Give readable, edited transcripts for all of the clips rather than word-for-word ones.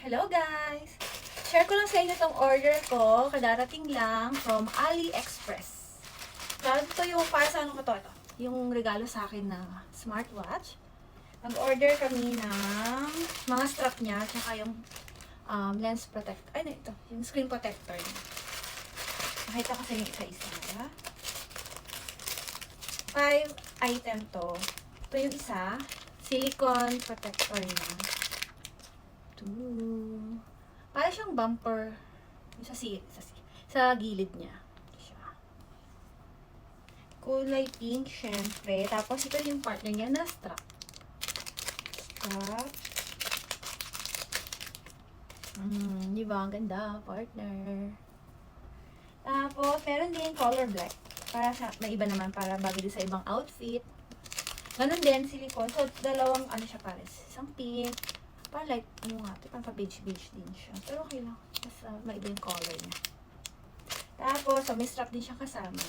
Hello guys! Share ko lang sa inyo itong order ko. Kadarating lang from AliExpress. So, ito yung para sa ano ko to? Ito. Yung regalo sa akin na smartwatch. Nag-order kami ng mga strap niya, tsaka yung lens protector. Ay, ito. Yung screen protector niya. Nakita ko sa inyo isa-isa. 5 item to. Ito yung isa. Silicone protector niya. Para siyang bumper sa gilid niya. Siya. Kulay pink, syempre. Tapos ito yung partner niya na strap. Di ba? Ang ganda, partner. Tapos, meron din color black. Para sa, may iba naman, para bagay din sa ibang outfit. Ganun din, silicone. So, dalawang, siya pares. Isang pink. Parang light, parang pa-beige-beige din siya. Pero okay lang. Basta maiba yung color niya. Tapos, so, may strap din siya kasama.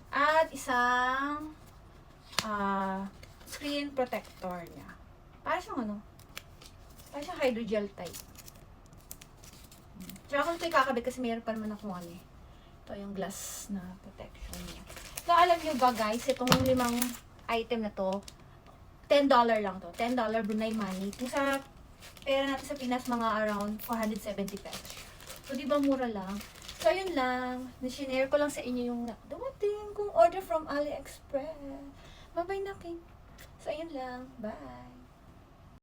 At isang screen protector niya. Para siyang para siyang hydrogel type. Tsaka kung ito ikakabit kasi mayroon pa naman akong ito yung glass na protection niya. So, alam nyo ba guys, itong 5 item na to, $10 lang to. $10 Brunei money. Kung sa pera natin sa Pinas, mga around 470 pesos. So, di ba mura lang? So, yun lang. Nasinare ko lang sa inyo yung dumating kong order from AliExpress. Bye-bye na, King. So, yun lang. Bye!